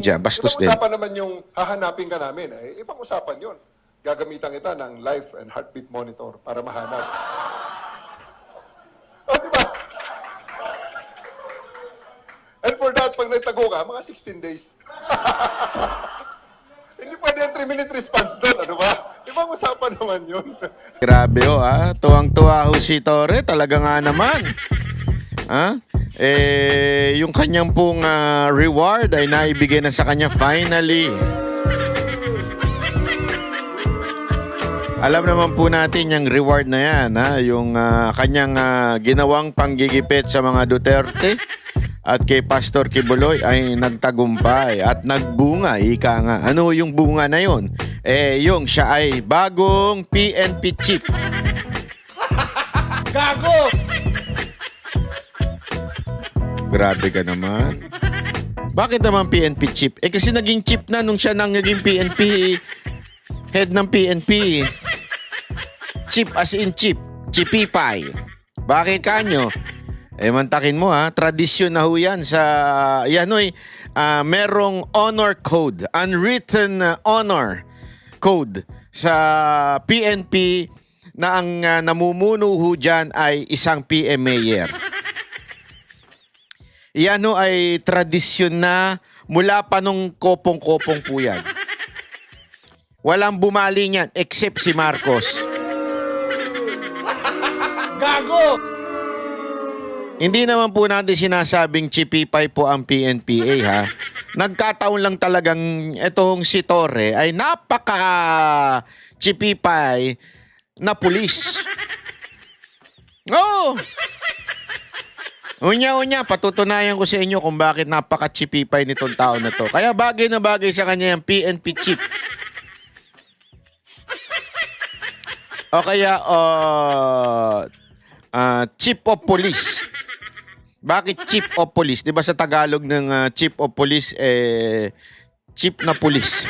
Diyan, bastos Ibang din. usapan naman yung hahanapin ka namin. Ibang usapan yun. Gagamitan kita ng life and heartbeat monitor para mahanap. O, di ba? And for that, pag nagtago ka, mga 16 days. Hindi pwede yung 3-minute response doon, ano ba? Ibang usapan naman yun. Grabe ho, ah. Tuwang-tuwa ho si Torre. Talaga nga naman. Ha? Yung kanyang pong reward ay naibigay na sa kanya finally. Alam naman po natin yung reward na yan, ha? Yung kanyang ginawang panggigipit sa mga Duterte at kay Pastor Kibuloy ay nagtagumpay at nagbunga, ika nga. Ano yung bunga na yun? Yung siya ay bagong PNP chief. Gago! Grabe ka naman. Bakit naman PNP chief? Kasi naging chief na nung siya nang naging PNP, head ng PNP. Chief as in chief. Chipipay. Bakit kanyo? Mantakin mo ha. Tradisyon na ho yan sa, yan oy, merong honor code. Unwritten honor code sa PNP na ang namumuno ho dyan ay isang PM mayor. Yan ho ay tradisyon na mula pa nung kopong-kopong po yan. Walang bumali niyan except si Marcos. Gago! Hindi naman po natin sinasabing chipipay po ang PNPA ha. Nagkataon lang talagang itong si Torre ay napaka chipipay na pulis. Oo! Unya-unya, patutunayan ko sa inyo kung bakit napaka-chipipay nitong tao na to. Kaya bagay na bagay sa kanya yung PNP chief. O kaya, chief of police. Bakit chief of police? Di ba sa Tagalog ng chief of police, chief na police?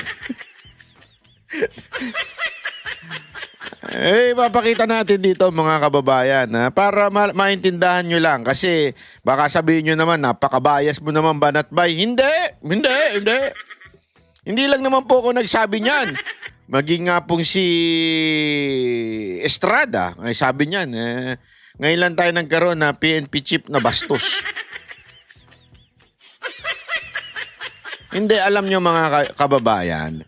Papakita natin dito mga kababayan para maintindahan nyo lang kasi baka sabihin nyo naman napakabayas mo naman banat bay. Hindi. Hindi lang naman po ako nagsabi niyan. Maging nga pong si Estrada ay sabi niyan ngayon lang tayo nagkaroon na PNP chief na bastos. Hindi, alam nyo mga kababayan,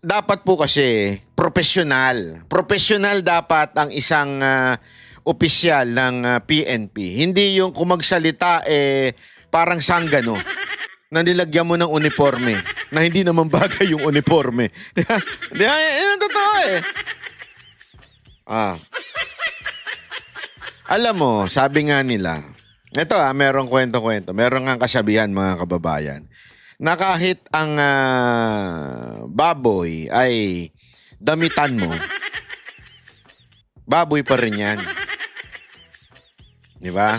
dapat po kasi professional. Professional dapat ang isang opisyal ng PNP. Hindi yung kumagsalita parang sanggano na nilagyan mo ng uniforme na hindi naman bagay yung uniforme. Yan ang totoo Alam mo, sabi nga nila, ito merong kwento-kwento, merong nga kasabihan mga kababayan, na kahit ang baboy ay damitan mo, baboy pa rin yan. Di ba?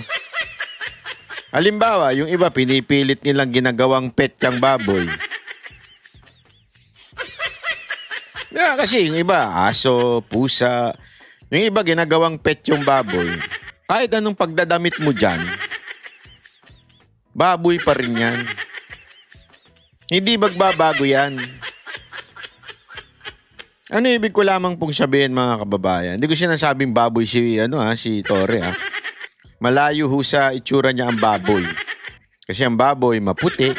Halimbawa, yung iba pinipilit nilang ginagawang pet yung baboy. Yeah, kasi yung iba, aso, pusa, yung iba ginagawang pet yung baboy. Kahit anong pagdadamit mo dyan, baboy pa rin yan. Hindi magbabago yan. Ano ibig ko lamang pong sabihin mga kababayan? Hindi ko sinasabing baboy si Torre Malayo ho sa itsura niya ang baboy. Kasi ang baboy maputi,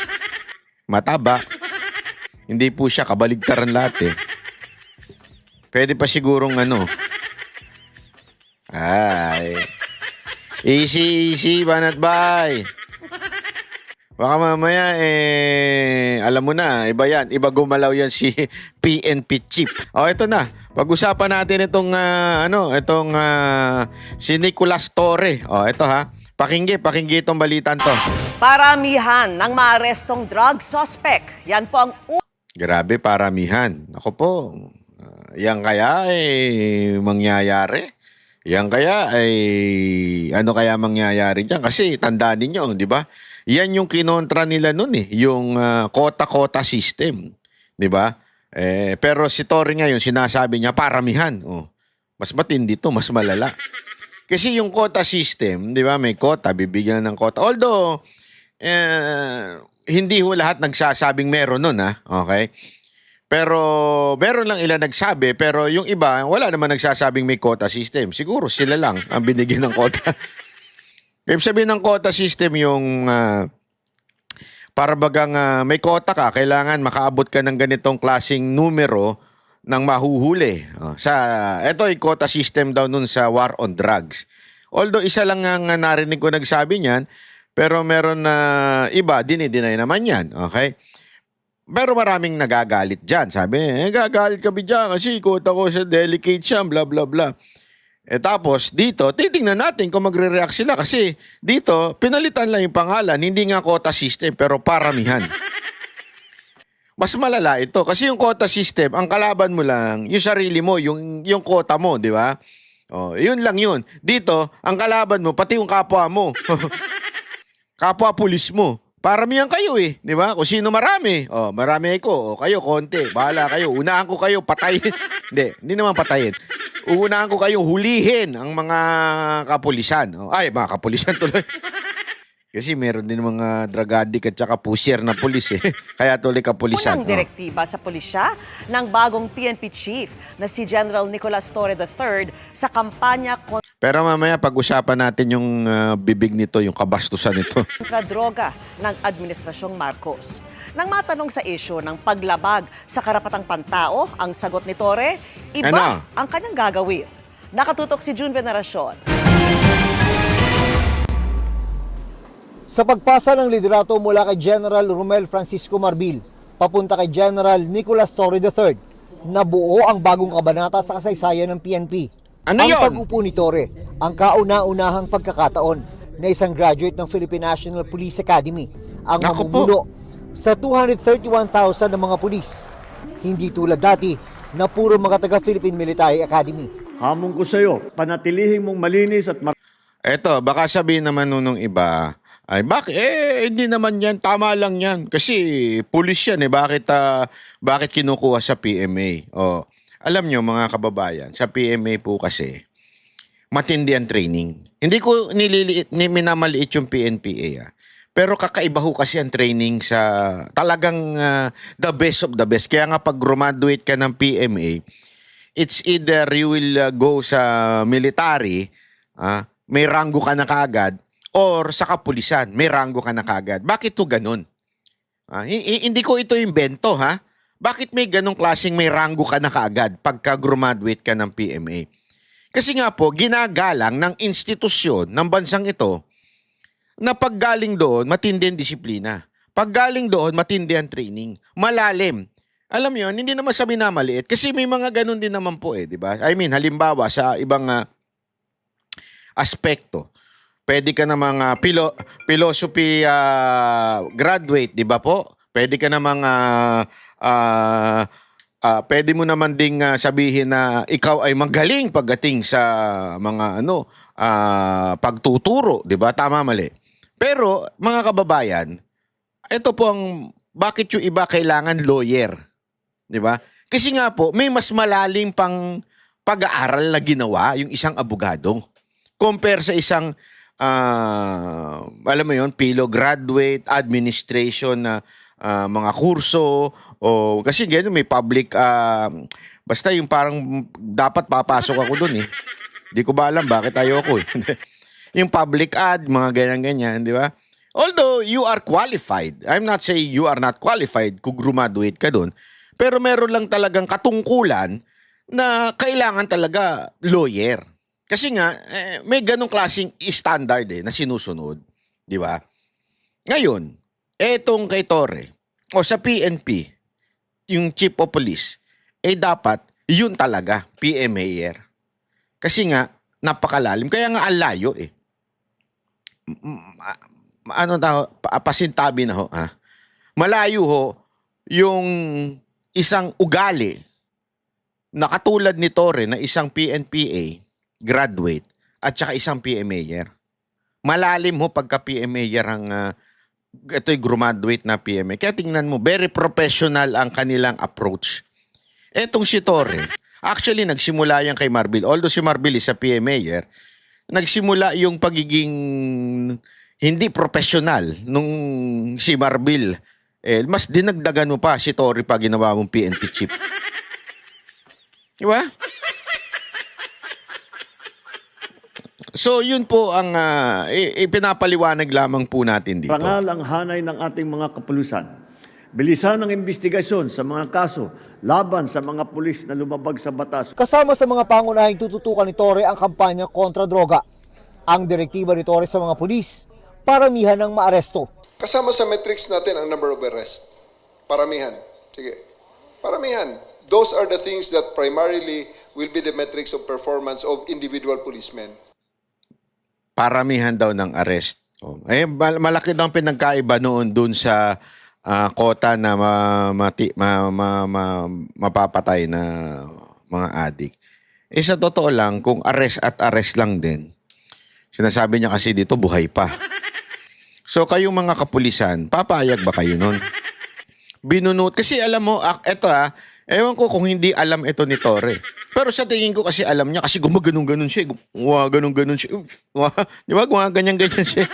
mataba. Hindi po siya kabaligtaran lahat Pwede pa sigurong easy, banat bay. Baka mamaya, alam mo na, iba yan. Iba gumalaw yan si PNP chief. Ito na. Pag-usapan natin itong, si Nicolas Torre. Ito ha. Pakinggi itong balitan to. Paramihan ng maarestong drug suspect. Yan po ang Grabe, paramihan. Ako po, yan kaya mangyayari? Yan kaya ano kaya mangyayari dyan? Kasi tandaan ninyo, di ba? Yan yung kinontra nila nun yung kota-kota system, di ba? Pero si Torre ngayon sinasabi niya paramihan. Mas matindi to, mas malala. Kasi yung quota system, di ba, may quota, bibigyan ng quota. Although, hindi ho lahat nagsasabing meron nun, ha? Okay? Pero meron lang ilan nagsabi, pero yung iba, wala naman nagsasabing may quota system. Siguro sila lang ang binigyan ng quota. Ibig sabihin ng quota system yung para bagang may quota ka, kailangan makaabot ka ng ganitong klaseng numero ng mahuhuli. Ito ay quota system daw nun sa war on drugs. Although isa lang ang narinig ko nagsabi niyan, pero meron na iba, dinideny naman yan. Okay? Pero maraming nagagalit dyan. Sabi, gagalit kami dyan kasi quota ko sa delicate siya, bla bla bla. Tapos dito, titingnan natin kung magre-react sila kasi dito, pinalitan lang yung pangalan, hindi nga quota system pero paramihan. Mas malala ito kasi yung quota system, ang kalaban mo lang, yung sarili mo, yung quota mo, di ba? Yun lang yun. Dito, ang kalaban mo, pati yung kapwa mo. Kapwa pulis mo. Paramihan kayo eh, di ba? Kung sino marami. Marami ako. Kayo, konti. Bahala kayo. Unahan ko kayo, patayin. Hindi naman patayin. Unahan ko kayong hulihin ang mga kapulisan. Mga kapulisan tuloy. Kasi meron din mga drug addict at saka pusher na pulis eh. Kaya tuloy kapulisan. Unang direktiba sa pulisya ng bagong PNP chief na si General Nicolas Torre III sa kampanya Pero mamaya pag-usapan natin yung bibig nito, yung kabastusan nito. kontra droga ng Administrasyong Marcos. Nang matanong sa isyu ng paglabag sa karapatang pantao, ang sagot ni Torre, iba Ano? ang kanyang gagawin. Nakatutok si June Veneracion. Sa pagpasa ng liderato mula kay General Romel Francisco Marbil, papunta kay General Nicolas Torre III, nabuo ang bagong kabanata sa kasaysayan ng PNP. Ano ang yun? pag-upo ni Torre, ang kauna-unahang pagkakataon na isang graduate ng Philippine National Police Academy ang Naku po. mamumuno sa 231,000 ng mga pulis. Hindi tulad dati na puro mga taga-Philippine Military Academy. Hamon ko sa iyo, panatilihin mong malinis at Eto, baka sabihin naman nung iba, ay bakit? Hindi naman yan. Tama lang yan. Kasi pulis yan eh. Bakit kinukuha sa PMA? Alam nyo mga kababayan, sa PMA po kasi, matindi ang training. Hindi ko minamaliit yung PNPA. Pero kakaiba ho kasi ang training sa talagang the best of the best. Kaya nga pag graduate ka ng PMA, it's either you will go sa military, may ranggo ka na kaagad, or sa kapulisan, may ranggo ka na kaagad. Bakit to ganun? Hindi ko ito invento, ha? Bakit may ganong klaseng may ranggo ka na kaagad pagka graduate ka ng PMA? Kasi nga po, ginagalang ng institusyon ng bansang ito na paggaling doon, matindi ang disiplina. Paggaling doon, matindi ang training. Malalim. Alam mo yun, hindi naman sa minamaliit. Kasi may mga ganun din naman po eh, di ba? I mean, halimbawa sa ibang aspekto. Pwede ka na mga philosophy graduate, di ba po? Pwede ka na mga pwede mo naman ding sabihin na ikaw ay magaling pagdating sa mga pagtuturo, di ba? Tama, mali. Pero mga kababayan, ito po ang bakit yung iba kailangan lawyer, di ba? Kasi nga po, may mas malalim pang pag-aaral na ginawa yung isang abogado compare sa isang alam mo yun, PILO graduate, administration na mga kurso, o kasi ganyan may public, basta yung parang dapat papasok ako dun eh. Di ko ba alam bakit ayoko eh. Yung public ad, mga ganyan-ganyan, di ba? Although you are qualified, I'm not saying you are not qualified kung graduate ka dun, pero meron lang talagang katungkulan na kailangan talaga lawyer. Kasi nga, may ganong klaseng standard na sinusunod. Di ba? Ngayon, etong kay Torre, o sa PNP, yung Chief of Police, dapat, yun talaga, PMAer. Kasi nga, napakalalim. Kaya nga, alayo eh. Pasintabi na ho, ha? Malayo ho, yung isang ugali na katulad ni Torre na isang PNPA, graduate, at saka isang PMAer. Malalim ho pagka PMAer ang ito'y graduate na PMA. Kaya tingnan mo, very professional ang kanilang approach. Etong si Torre, actually nagsimula yan kay Marbil. Although si Marbil is sa PMAer, nagsimula yung pagiging hindi professional nung si Marbil, mas dinagdagan mo pa si Torre pa ginawa mong PNP chief. Di ba? So yun po ang ipinapaliwanag lamang po natin dito. Parangal ang hanay ng ating mga kapulisan. Bilisan ang investigasyon sa mga kaso laban sa mga pulis na lumabag sa batas. Kasama sa mga pangunahing tututukan ni Torre ang kampanya kontra droga. Ang direktiba ni Torre sa mga pulis, paramihan ng maaresto. Kasama sa metrics natin ang number of arrests. Paramihan. Sige. Paramihan. Those are the things that primarily will be the metrics of performance of individual policemen. Paramihan daw ng arrest. Malaki daw ang pinagkaiba noon dun sa kota na mapapatay na mga adik. Sa totoo lang, kung arrest at arrest lang din, sinasabi niya kasi dito, buhay pa. So kayong mga kapulisan, papayag ba kayo nun? Binunot. Kasi alam mo, ewan ko kung hindi alam ito ni Torre. Pero sa tingin ko kasi alam niya kasi gumaganon-ganon siya. Gumaganon-ganon siya. Di ba? Gumaganyan-ganyan siya.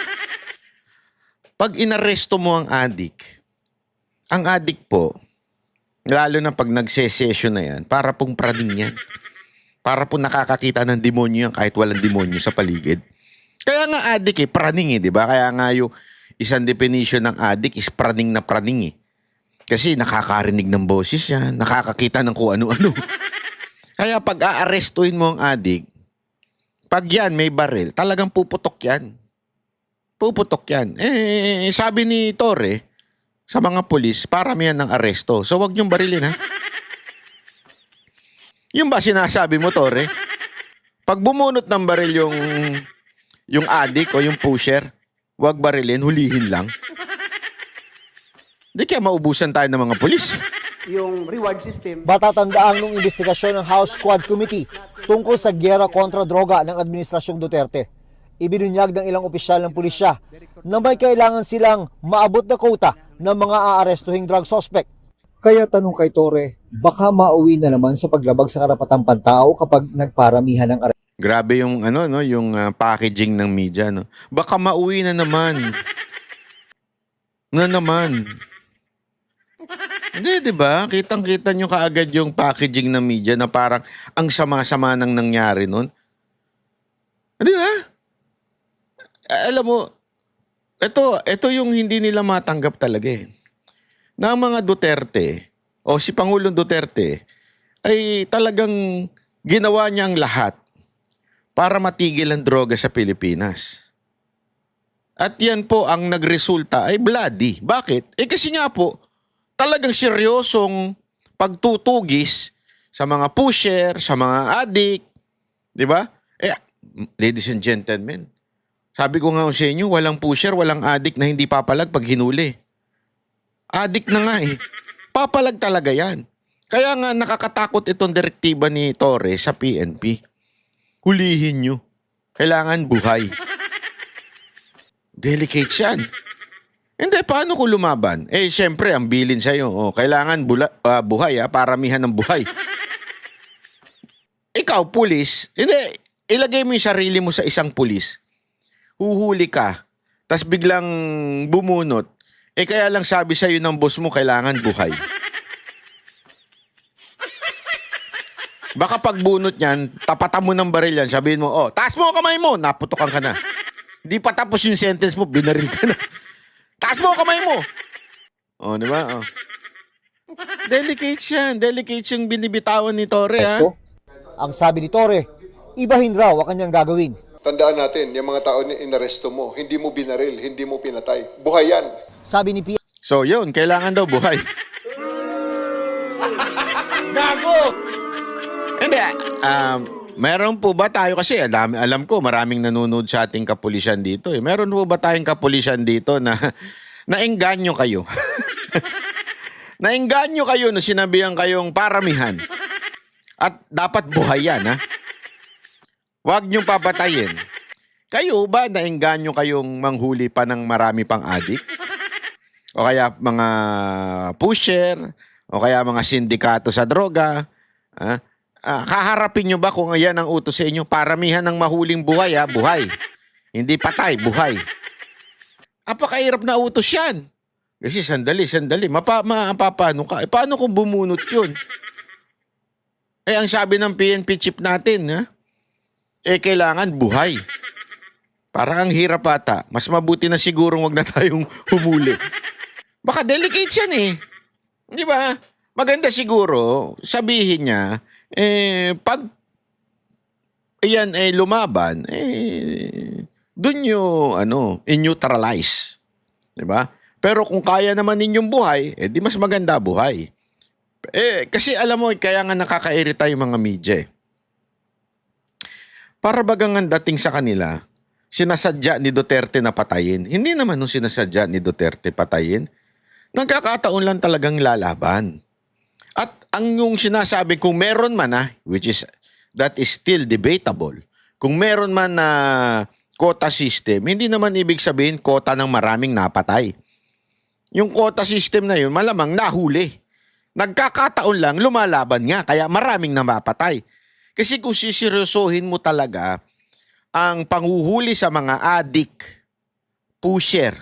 Pag inaresto mo ang adik po, lalo na pag nagse-session na yan, para pong praning yan. Para pong nakakakita ng demonyo yan kahit walang demonyo sa paligid. Kaya nga adik praning di ba? Kaya nga yung isang definition ng adik is praning na praning Kasi nakakarinig ng boses yan, nakakakita ng kung ano-ano. Kaya pag aarestuhin mo ang adik, pag yan may baril, talagang puputok yan. Puputok yan. Sabi ni Torre, sa mga pulis, paramihan ng aresto. So wag niyong barilin, ha? Yung ba sinasabi mo, Torre? Pag bumunot ng baril yung adik o yung pusher, wag barilin, hulihin lang. Di kaya maubusan tayo ng mga pulis. Yung reward system. Matatandaan ng investigasyon ng House Squad Committee tungkol sa gyera kontra droga ng Administrasyong Duterte. Ibinunyag ng ilang opisyal ng pulisya na may kailangan silang maabot na quota ng mga aarestuhing drug suspect. Kaya tanong kay Torre, baka mauwi na naman sa paglabag sa karapatang pantao kapag nagparamihan ng aresto. Grabe yung yung packaging ng media, no. Baka mauwi na naman. Na naman. Hindi, di ba? Kitang-kita nyo kaagad yung packaging ng media na parang ang sama-sama nang nangyari nun. Di ba? Alam mo, ito yung hindi nila matanggap talaga Na ang mga Duterte o si Pangulong Duterte ay talagang ginawa niya ang lahat para matigil ang droga sa Pilipinas. At yan po ang nagresulta ay bloody. Bakit? Kasi nga po, talagang seryosong pagtutugis sa mga pusher, sa mga adik. Di ba? Ladies and gentlemen, sabi ko nga sa inyo, walang pusher, walang adik na hindi papalag pag hinuli. Adik na nga Papalag talaga yan. Kaya nga nakakatakot itong direktiba ni Torre sa PNP. Hulihin nyo. Kailangan buhay. Delicate yan. Hindi, paano ko lumaban? Siyempre, ang bilin sa'yo. Kailangan buhay, paramihan ng buhay. Ikaw, pulis, hindi, ilagay mo yung sarili mo sa isang pulis. Huhuli ka, tas biglang bumunot. Kaya lang sabi sa'yo ng boss mo, kailangan buhay. Baka pagbunot niyan, tapatan mo ng baril yan, sabihin mo, taas mo kamay mo, naputokan ka na. Hindi pa tapos yung sentence mo, binaril ka na. Taas mo kamay mo. Di ba? Delicate yan. Delicate yung binibitawan ni Torre, ha? Ang sabi ni Torre, ibahin raw ang kanyang gagawin. Tandaan natin, yung mga tao na inaresto mo, hindi mo binaril, hindi mo pinatay. Buhay yan. Sabi ni P. So yun, kailangan daw buhay. Gago! Hindi, meron po ba tayo, kasi alam ko maraming nanonood sa ating kapulisan dito. Meron po ba tayong kapulisan dito na naengganyo kayo? Naengganyo kayo na sinabihan kayong paramihan. At dapat buhay yan, ha? Huwag niyong papatayin. Kayo ba naengganyo kayong manghuli pa ng marami pang adik? O kaya mga pusher? O kaya mga sindikato sa droga? Kaharapin nyo ba kung yan ang utos sa inyo? Paramihan ng mahuling buhay, buhay. Hindi patay, buhay. Apakahirap na utos yan. Kasi sandali. Mapapano ka? Paano kung bumunot yun? Ang sabi ng PNP chief natin, ha? Kailangan buhay. Parang ang hirap ata. Mas mabuti na siguro wag na tayong humuli. Baka delicate yan eh. Di ba? Maganda siguro, sabihin niya, pag yan lumaban, dun nyo, in-neutralize. Di ba? Pero kung kaya naman ninyong buhay, di mas maganda buhay. Kasi alam mo, kaya nga nakakairita yung mga media eh. Para bagang ang dating sa kanila, sinasadya ni Duterte na patayin. Hindi naman nung sinasadya ni Duterte patayin. Nagkakataon lang talagang lalaban. At ang yung sinasabi, kung meron man that is still debatable. Kung meron man na quota system, hindi naman ibig sabihin quota ng maraming napatay. Yung quota system na yun, malamang nahuli. Nagkakataon lang, lumalaban nga, kaya maraming namapatay. Kasi kung siseryosohin mo talaga ang panghuhuli sa mga addict, pusher,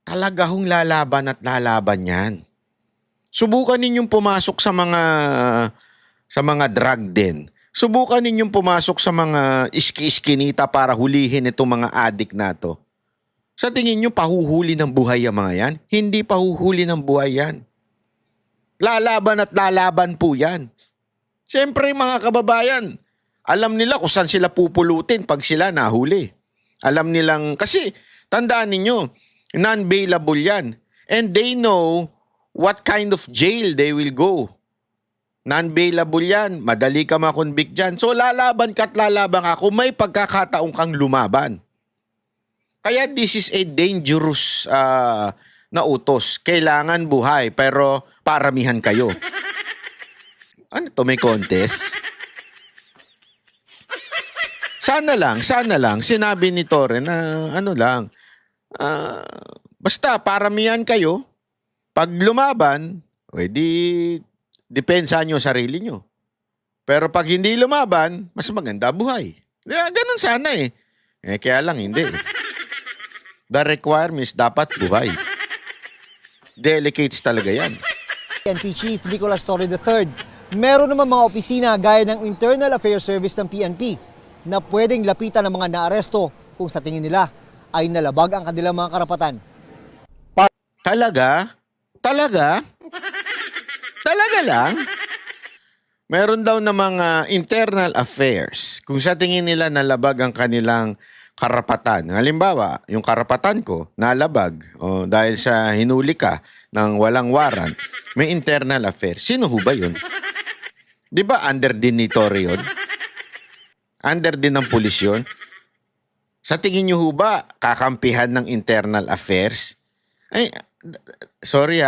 talaga hong lalaban at lalaban yan. Subukan ninyong pumasok sa mga drug den. Subukan ninyong pumasok sa mga iski-iskinita para hulihin itong mga addict na to. Sa tingin nyo, pahuhuli ng buhay ang mga yan? Hindi pahuhuli ng buhay yan. Lalaban at lalaban po yan. Siyempre mga kababayan, alam nila kung saan sila pupulutin pag sila nahuli. Alam nilang, kasi tandaan ninyo, non-bailable yan. And they know what kind of jail they will go. Non-bailable yan, madali ka makonvict dyan. So lalaban ka at lalaban ka kung may pagkakataong kang lumaban. Kaya this is a dangerous na utos. Kailangan buhay, pero paramihan kayo. Ano to, may contest? Sana lang, sinabi ni Torre na basta paramihan kayo, pag lumaban, depensa nyo sarili nyo. Pero pag hindi lumaban, mas maganda buhay. Ganun sana eh. Kaya lang hindi. The requirements dapat buhay. Delicates talaga yan. PNP Chief Nicolas Torre III, meron naman mga opisina gaya ng Internal Affairs Service ng PNP na pwedeng lapitan ng mga naaresto kung sa tingin nila ay nalabag ang kanilang mga karapatan. Talaga? Talaga lang? Meron daw na mga internal affairs kung sa tingin nila nalabag ang kanilang karapatan. Halimbawa, yung karapatan ko nalabag dahil sa hinuli ka ng walang warrant, may internal affairs. Sino ho ba yun? Di ba under din ni Torre yun? Under din ng pulis yun? Sa tingin nyo ho ba kakampihan ng internal affairs? Sorry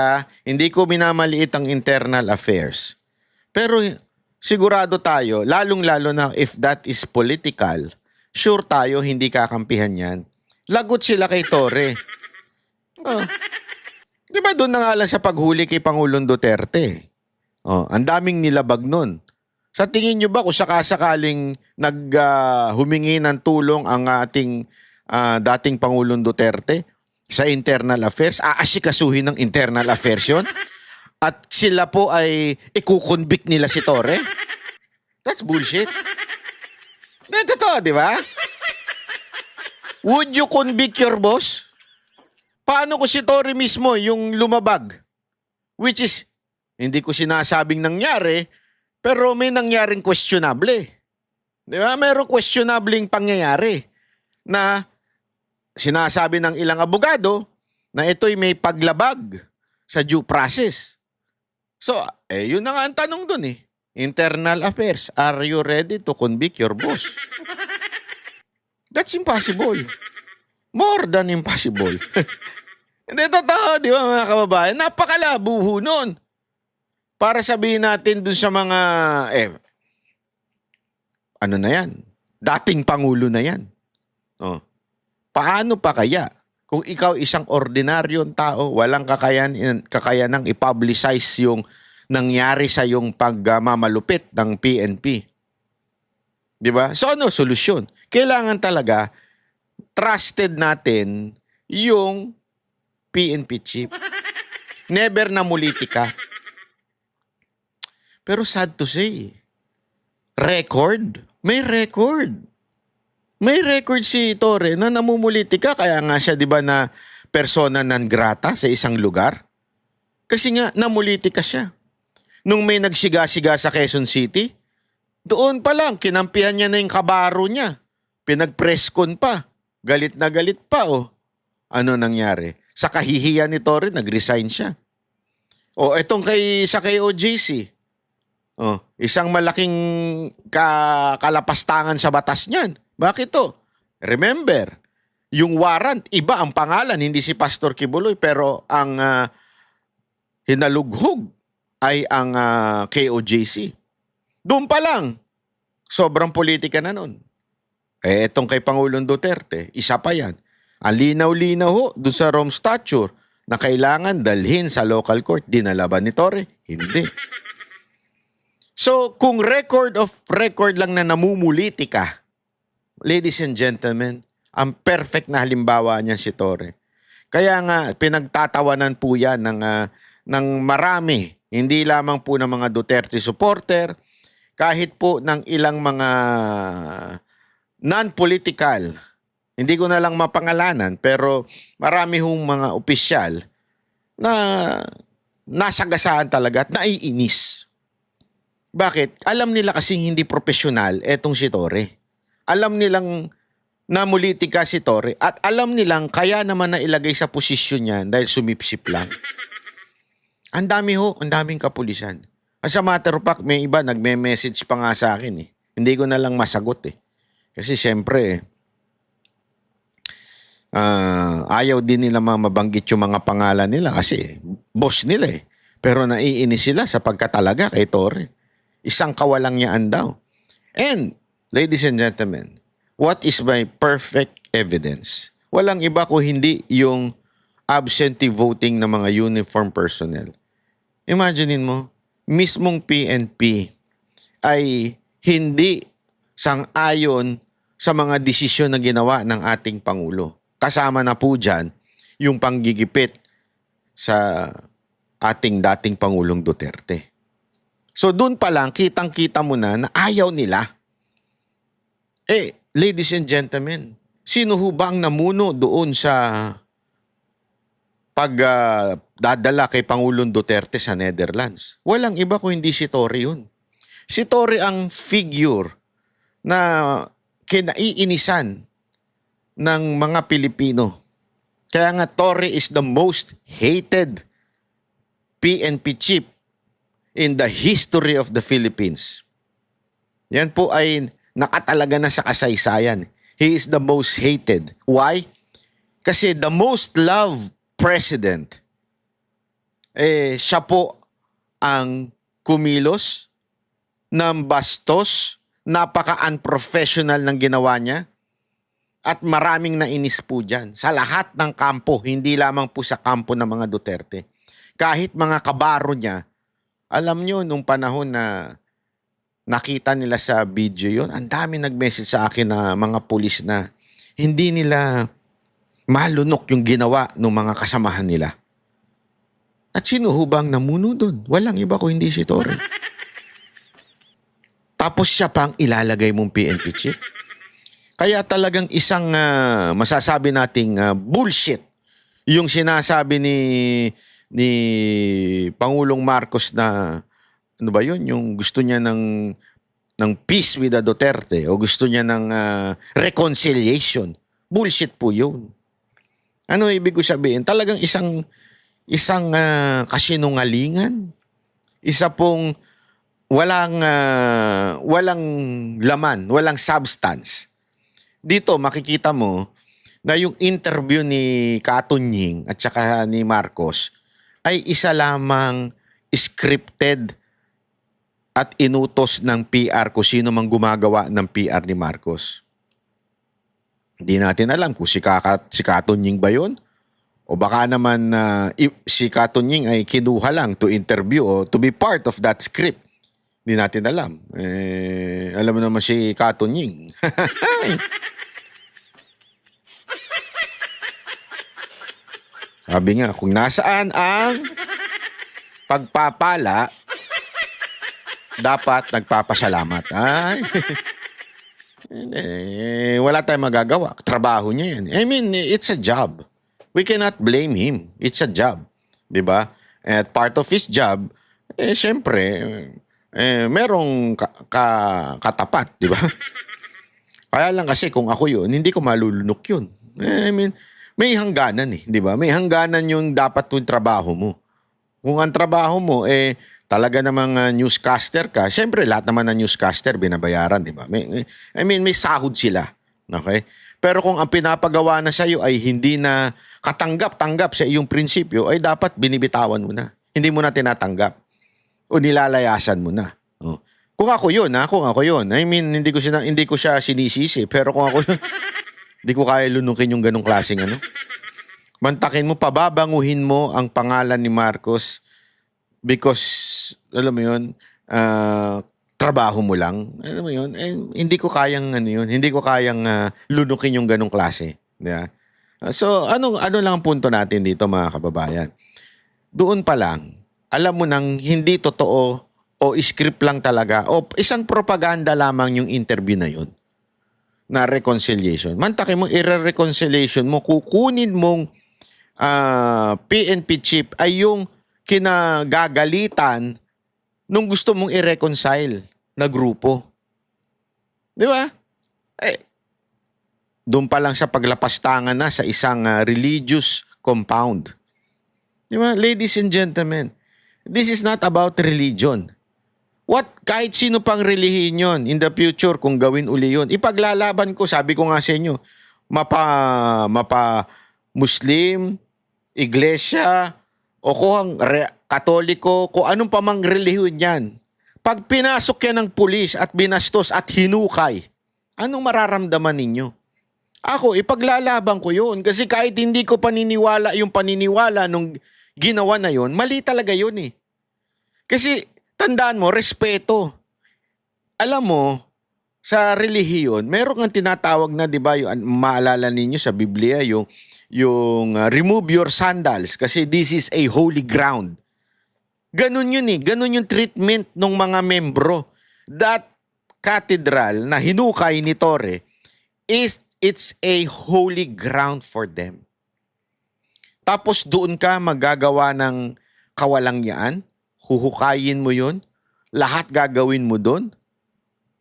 hindi ko minamaliit ang internal affairs. Pero sigurado tayo, lalong-lalo na if that is political, sure tayo hindi kakampihan yan. Lagot sila kay Torre. Di ba doon na nga lang sa paghuli kay Pangulong Duterte? Ang daming nilabag nun. Sa tingin nyo ba kung sakasakaling humingi ng tulong ang ating dating Pangulong Duterte sa internal affairs, aasikasuhin ng internal affairs yun? At sila po ay ikukonvict nila si Torre? That's bullshit. Totoo, di ba? Would you convict your boss? Paano kung si Torre mismo yung lumabag? Which is, hindi ko sinasabing nangyari, pero may nangyaring questionable. Di ba? Mayroong questionabling pangyayari na sinasabi ng ilang abogado na ito'y may paglabag sa due process. So, yun na nga ang tanong dun eh. Internal affairs, are you ready to convict your boss? That's impossible. More than impossible. Hindi totoo, di ba mga kababayan? Napakalabo ho nun. Para sabihin natin dun sa mga, ano na yan? Dating Pangulo na yan. Paano pa kaya? Kung ikaw isang ordinaryong tao, walang kakayanang i-publicize yung nangyari sa yung pagmamalupit ng PNP. Di ba? So ano solusyon? Kailangan talaga trusted natin yung PNP chief. Never na mulitika. Pero sad to say, record. May record. May record si Torre na namumulitika. Kaya nga siya, di ba, na persona non grata sa isang lugar. Kasi nga, namulitika siya. Nung may nagsiga-siga sa Quezon City, doon pa lang, kinampihan niya na yung kabaro niya. Pinag-presscon pa. Galit na galit pa, oh. Ano nangyari? Sa kahihiyan ni Torre, nag-resign siya. O, etong sa KOJC. Oh, isang malaking kalapastangan sa batas niyan. Bakit to? Remember, yung warrant, iba ang pangalan, hindi si Pastor Kibuloy, pero ang hinalughog ay ang KOJC. Doon pa lang, sobrang politika na nun. Etong kay Pangulong Duterte, isa pa yan. Ang linaw-linaw ho, doon sa Rome Statute, na kailangan dalhin sa local court. Dinala ba ni Torre? Hindi. So, kung record lang na namumulitika, ladies and gentlemen, ang perfect na halimbawa niyan si Torre. Kaya nga, pinagtatawanan po yan ng marami, hindi lamang po ng mga Duterte supporter, kahit po ng ilang mga non-political, hindi ko na lang mapangalanan, pero marami hong mga opisyal na nasagasaan talaga at naiinis. Bakit? Alam nila kasing hindi profesional etong si Torre. Alam nilang namulitika si Torre at alam nilang kaya naman na ilagay sa posisyon niya dahil sumipsip lang. Ang daming kapulisan. As a matter of fact, may iba nagme-message pa nga sa akin eh. Hindi ko na lang masagot eh. Kasi siyempre, ayaw din nila mabanggit yung mga pangalan nila kasi boss nila eh. Pero naiinis sila sa pagkatalaga kay Torre. Isang kawalang niyaan daw. And, ladies and gentlemen, what is my perfect evidence? Walang iba ko hindi yung absentee voting ng mga uniform personnel. Imaginein mo, mismong PNP ay hindi sang-ayon sa mga desisyon na ginawa ng ating Pangulo. Kasama na po dyan yung panggigipit sa ating dating Pangulong Duterte. So doon pa lang, kitang-kita mo na ayaw nila. Ladies and gentlemen, sino ho ba ang namuno doon sa pagdadala kay Pangulong Duterte sa Netherlands? Walang iba kung hindi si Torre yun. Si Torre ang figure na kinaiinisan ng mga Pilipino. Kaya nga Torre is the most hated PNP chief in the history of the Philippines. Yan po ay nakatalaga na sa kasaysayan. He is the most hated. Why? Kasi the most loved president, siya po ang kumilos ng bastos, napaka-unprofessional ng ginawa niya, at maraming nainis po dyan. Sa lahat ng kampo, hindi lamang po sa kampo ng mga Duterte. Kahit mga kabaro niya, alam nyo, nung panahon na nakita nila sa video yon, ang dami nag-message sa akin na mga pulis na hindi nila malunok yung ginawa ng mga kasamahan nila. At sino hubang namuno doon? Walang iba ko hindi si Torre. Tapos siya pang ilalagay mong PNP chief. Kaya talagang isang masasabi nating bullshit yung sinasabi ni Pangulong Marcos na ano ba yun? Yung gusto niya ng peace with the Duterte o gusto niya ng reconciliation. Bullshit po yun. Ano ibig ko sabihin? Talagang isang kasinungalingan. Isa pong walang laman, walang substance. Dito makikita mo na yung interview ni Katunying at saka ni Marcos ay isa lamang scripted at inutos ng PR kung sino mang gumagawa ng PR ni Marcos. Hindi natin alam kung si Katunying ba yun? O baka naman si Katunying ay kinuha lang to interview o to be part of that script. Hindi natin alam. Alam mo naman si Katunying. Sabi nga, kung nasaan ang pagpapala, dapat nagpapasalamat. Ay, wala tayong magagawa. Trabaho niya yan. I mean, it's a job. We cannot blame him. It's a job. Diba? At part of his job, syempre, merong katapat. Diba? Kaya lang kasi kung ako yun, hindi ko malulunok yun. I mean, may hangganan di ba? May hangganan yung dapat yung trabaho mo. Kung ang trabaho mo, talaga namang newscaster ka, syempre lahat naman ng newscaster binabayaran, di ba? May sahod sila. Okay? Pero kung ang pinapagawa na sa'yo ay hindi na katanggap-tanggap sa iyong prinsipyo, ay dapat binibitawan mo na. Hindi mo na tinatanggap. O nilalayasan mo na. Oh. Kung ako yun, kung ako yun. I mean, hindi ko siya sinisisi. Pero kung ako yun, hindi ko kaya lunukin yung ganong klaseng ano. Mantakin mo, pababanguhin mo ang pangalan ni Marcos because, alam mo yun, trabaho mo lang. Alam mo yun, hindi ko kayang hindi ko kayang lunukin yung ganong klase. Yeah? So, ano lang ang punto natin dito mga kababayan? Doon pa lang, alam mo nang hindi totoo o script lang talaga o isang propaganda lamang yung interview na yun na reconciliation. Mantakin mo, i-reconciliation mo, kukunin mong PNP chief ay yung kinagagalitan nung gusto mong i-reconcile na grupo. Di ba? Doon pa lang sa paglapastangan na sa isang religious compound. Di ba? Ladies and gentlemen, this is not about religion. Kahit sino pang relihiyon yun in the future kung gawin uli yun, ipaglalaban ko, sabi ko nga sa inyo, mapa Muslim, Iglesia, o kung Katoliko, kung anong pamang relihiyon yan. Pag pinasok yan ng pulis at binastos at hinukay, anong mararamdaman ninyo? Ako, ipaglalaban ko yun. Kasi kahit hindi ko paniniwala yung paniniwala nung ginawa na yun, mali talaga yun eh. Kasi tandaan mo, respeto. Alam mo, sa relihiyon, meron kang tinatawag na, di ba, yung maalala ninyo sa Biblia, yung remove your sandals kasi this is a holy ground. Ganun yun eh. Ganun yung treatment ng mga membro. That cathedral na hinukay ni Torre it's a holy ground for them. Tapos doon ka magagawa ng kawalangyaan, huhukayin mo yun, lahat gagawin mo doon,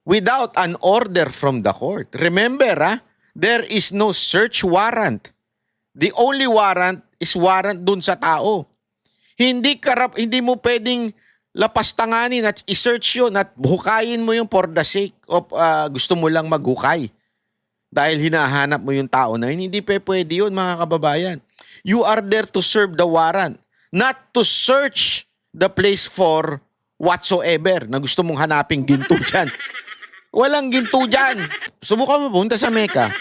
without an order from the court. Remember, there is no search warrant. The only warrant is warrant doon sa tao. Hindi mo pwedeng lapastanganin at i-search yun at hukayin mo yung for the sake of gusto mo lang maghukay. Dahil hinahanap mo yung tao na yun. Hindi pwede yun, mga kababayan. You are there to serve the warrant, not to search the place for whatsoever na gusto mong hanaping ginto dyan. Walang ginto dyan. Subukan mo punta sa Mecca.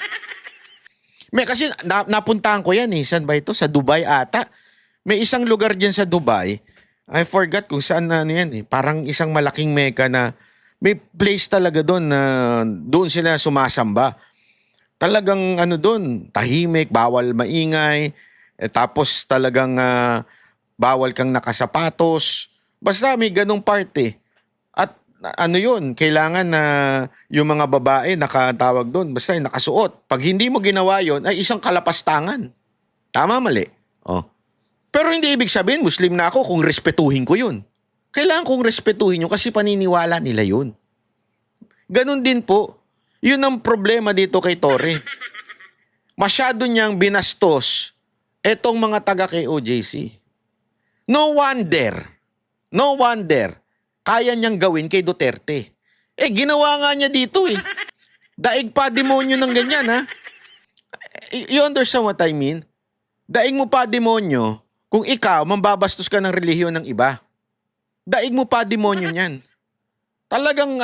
Kasi napuntahan ko yan eh. Saan ba ito? Sa Dubai ata. May isang lugar dyan sa Dubai. I forgot kung saan na yan eh. Parang isang malaking Mecca na may place talaga doon na doon sila sumasamba. Talagang doon, tahimik, bawal maingay. Tapos talagang bawal kang nakasapatos. Basta may ganong part eh. At yun, kailangan na yung mga babae nakatawag doon, basta nakasuot. Pag hindi mo ginawa yun, ay isang kalapastangan. Tama, mali? Oh. Pero hindi ibig sabihin, Muslim na ako kung respetuhin ko yun. Kailangan kong respetuhin yun kasi paniniwala nila yun. Ganon din po. Yun ang problema dito kay Torre. Masyado niyang binastos etong mga taga kay OJC. No wonder, kaya niyang gawin kay Duterte. Ginawa nga niya dito eh. Daig pa demonyo ng ganyan ha. You understand what I mean? Daig mo pa demonyo kung ikaw mambabastos ka ng relihiyon ng iba. Daig mo pa demonyo niyan. Talagang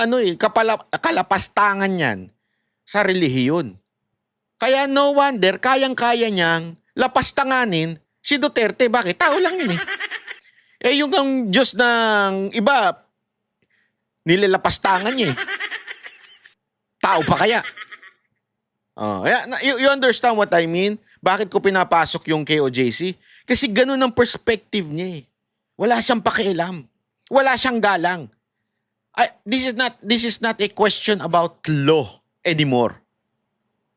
kalapastangan yan sa relihiyon. Kaya no wonder, kayang-kaya niyang lapastanganin si Duterte. Bakit? Tao lang yun eh. Yung ang Diyos ng iba, nilalapastangan niya eh. Tao pa kaya? You understand what I mean? Bakit ko pinapasok yung KOJC? Kasi ganun ang perspective niya eh. Wala siyang pakialam. Wala siyang galang. This is not a question about law anymore.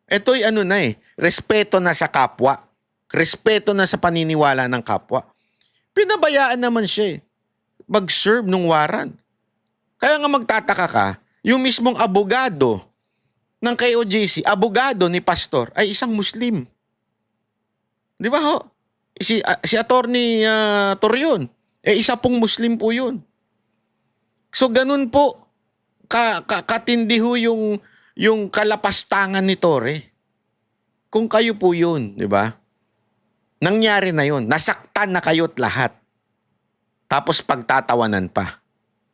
Ito'y ano na eh, respeto na sa kapwa. Respeto na sa paniniwala ng kapwa. Pinabayaan naman siya eh. Mag-serve ng warrant. Kaya nga magtataka ka, yung mismong abogado ng KOJC, abogado ni pastor, ay isang Muslim. Di ba ho? Si Attorney Torion, isa pong Muslim po yun. So ganun po, katindi ho yung kalapastangan ni Torre. Kung kayo po yun, di ba? Nangyari na yun. Nasaktan na kayo't lahat. Tapos pagtatawanan pa.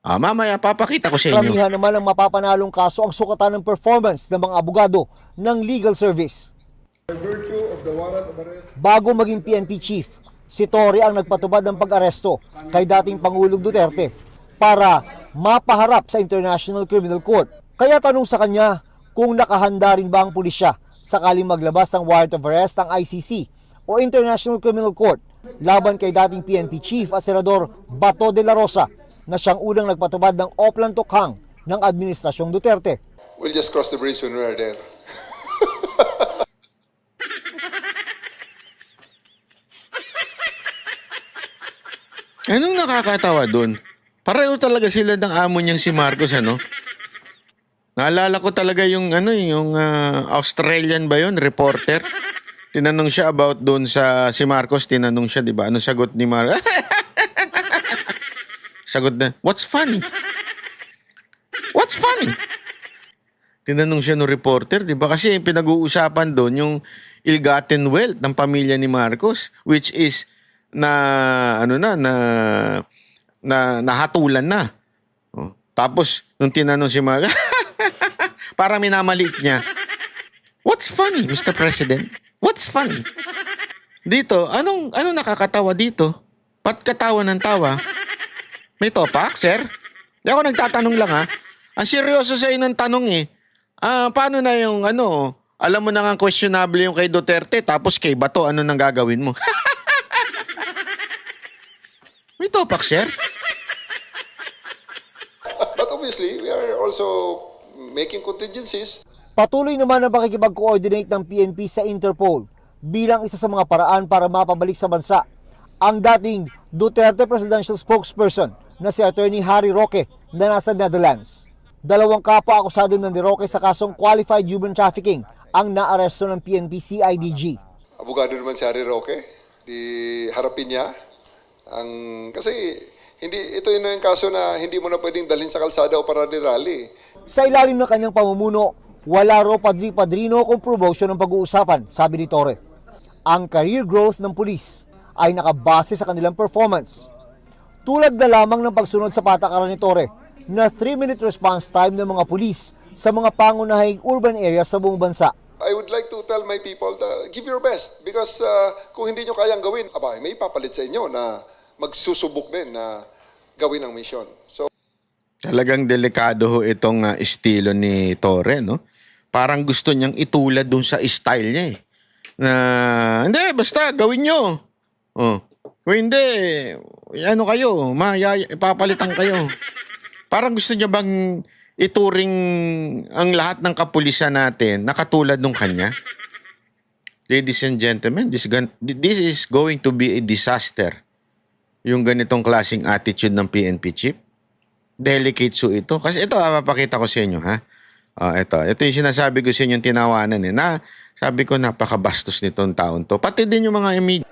Mamaya papakita ko sa inyo. Karamihan naman ang mapapanalong kaso ang sukatan ng performance ng mga abogado ng legal service. Bago maging PNP chief, si Torre ang nagpatupad ng pag-aresto kay dating Pangulong Duterte para mapaharap sa International Criminal Court. Kaya tanong sa kanya kung nakahanda rin ba ang pulisya sakaling maglabas ng warrant of arrest ang ICC o International Criminal Court laban kay dating PNP chief at Senador Bato de la Rosa na siyang unang nagpatupad ng Oplan Tokhang ng Administrasyong Duterte. We'll just cross the bridge when we are there. Anong nakakatawa dun? Pareho talaga sila ng amo niyang si Marcos, ano? Naalala ko talaga yung Australian ba yun, reporter? Tinanong siya about doon sa si Marcos, tinanong siya, di ba? Ano sagot ni Marcos? Sagot na, what's funny? What's funny? Tinanong siya ng reporter, di ba? Kasi pinag-uusapan doon yung ill-gotten wealth ng pamilya ni Marcos, which is nahatulan na. Tapos, nung tinanong si Marcos, parang minamaliit niya, what's funny, Mr. President? What's funny? Dito, anong nakakatawa dito? Ba't katawa ng tawa? May topak, sir? Di ako nagtatanong lang ha. Ang seryoso sa ng tanong eh. Paano na yung alam mo na nga questionable yung kay Duterte tapos kay Bato, ano nang gagawin mo? May topak, sir? But obviously, we are also making contingencies. Patuloy naman ang pakikipag-coordinate ng PNP sa Interpol bilang isa sa mga paraan para mapabalik sa bansa ang dating Duterte Presidential Spokesperson na si Attorney Harry Roque na nasa Netherlands. 2 kapwa akusado ng ni Roque sa kasong qualified human trafficking ang naaresto ng PNP CIDG. Abogado naman si Harry Roque. Harapin niya. Kasi ito yun yung kaso na hindi mo na pwedeng dalhin sa kalsada o para rally. Sa ilalim ng kanyang pamumuno, wala raw padri-padrino kung promotion ng pag-uusapan, sabi ni Torre. Ang career growth ng pulis ay nakabase sa kanilang performance. Tulad na lamang ng pagsunod sa patakaran ni Torre na 3-minute response time ng mga pulis sa mga pangunahing urban areas sa buong bansa. I would like to tell my people, give your best because kung hindi nyo kayang gawin, may papalit sa inyo na magsusubok din na gawin ang mission. So, Talagang delikado ho itong estilo ni Torre, no? Parang gusto niyang itulad dun sa style niya eh. Na, hindi, basta gawin nyo. Kung hindi, kayo, ipapalitan kayo. Parang gusto niya bang ituring ang lahat ng kapulisan natin na katulad nung kanya? Ladies and gentlemen, this is going to be a disaster. Yung ganitong klaseng attitude ng PNP chief. Delicate so ito. Kasi ito, mapakita ko sa inyo, ha? Ito yung sinasabi ko sa inyo, yung tinawanan eh. Na, sabi ko, napakabastos nitong taon to. Pati din yung mga immediate.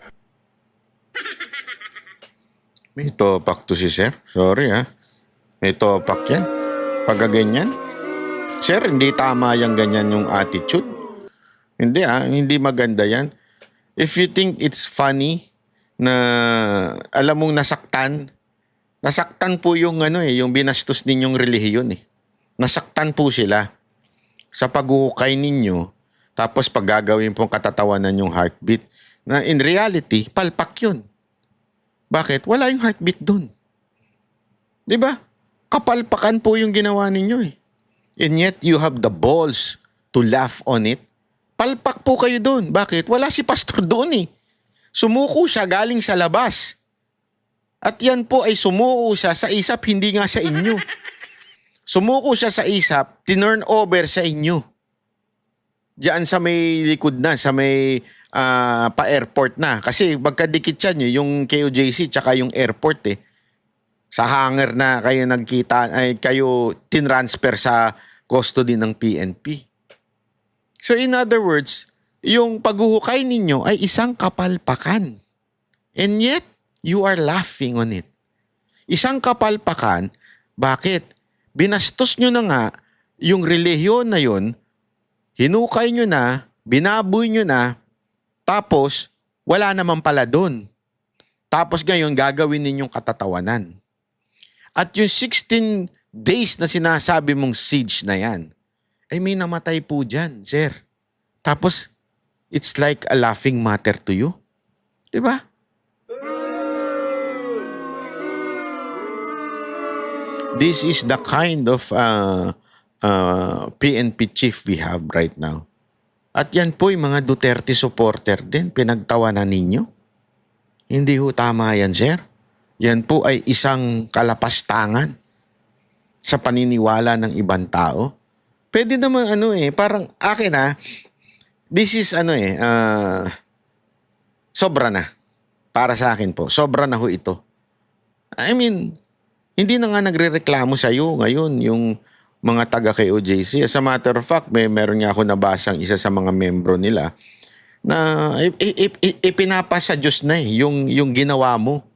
May topak to si sir. Sorry, ha? May topak yan. Pagkaganyan. Sir, hindi tama yung ganyan yung attitude. Hindi, hindi maganda yan. If you think it's funny na alam mong nasaktan po yung yung binastos ninyong relihiyon eh. Nasaktan po sila sa paghuhukay ninyo tapos pag gagawin pong katatawanan yung heartbeat na in reality, palpak yun. Bakit? Wala yung heartbeat dun. Diba? Kapalpakan po yung ginawa ninyo eh. And yet, you have the balls to laugh on it. Palpak po kayo dun. Bakit? Wala si pastor doon eh. Sumuko siya galing sa labas. At yan po ay sumuko siya sa ISAP, hindi nga sa inyo. Sumuko siya sa ISAP, tinurn over sa inyo. Diyan sa may likod na, sa may pa-airport na. Kasi magkadikit yan yung KOJC tsaka yung airport eh. Sa hangar na kayo nagkita, ay kayo tinransfer sa custody ng PNP. So in other words, yung paghuhukay ninyo ay isang kapalpakan. And yet, you are laughing on it. Isang kapalpakan, bakit? Binastos nyo na nga yung relihiyon na yun, hinukay nyo na, binaboy nyo na, tapos wala naman pala dun. Tapos ngayon gagawin ninyong katatawanan. At yung 16 days na sinasabi mong siege na yan, ay may namatay po dyan, sir. Tapos, it's like a laughing matter to you. Diba? This is the kind of PNP chief we have right now. At yan po yung mga Duterte supporter din, pinagtawanan ninyo. Hindi ho tama yan, sir. Yan po ay isang kalapastangan sa paniniwala ng ibang tao. Pwede naman parang akin this is sobra na. Para sa akin po, sobra na ho ito. I mean, hindi na nga nagrereklamo sa iyo ngayon yung mga taga KOJC. As a matter of fact, meron nga ako nabasang isa sa mga membro nila na ipinapasa Diyos na yung ginawa mo.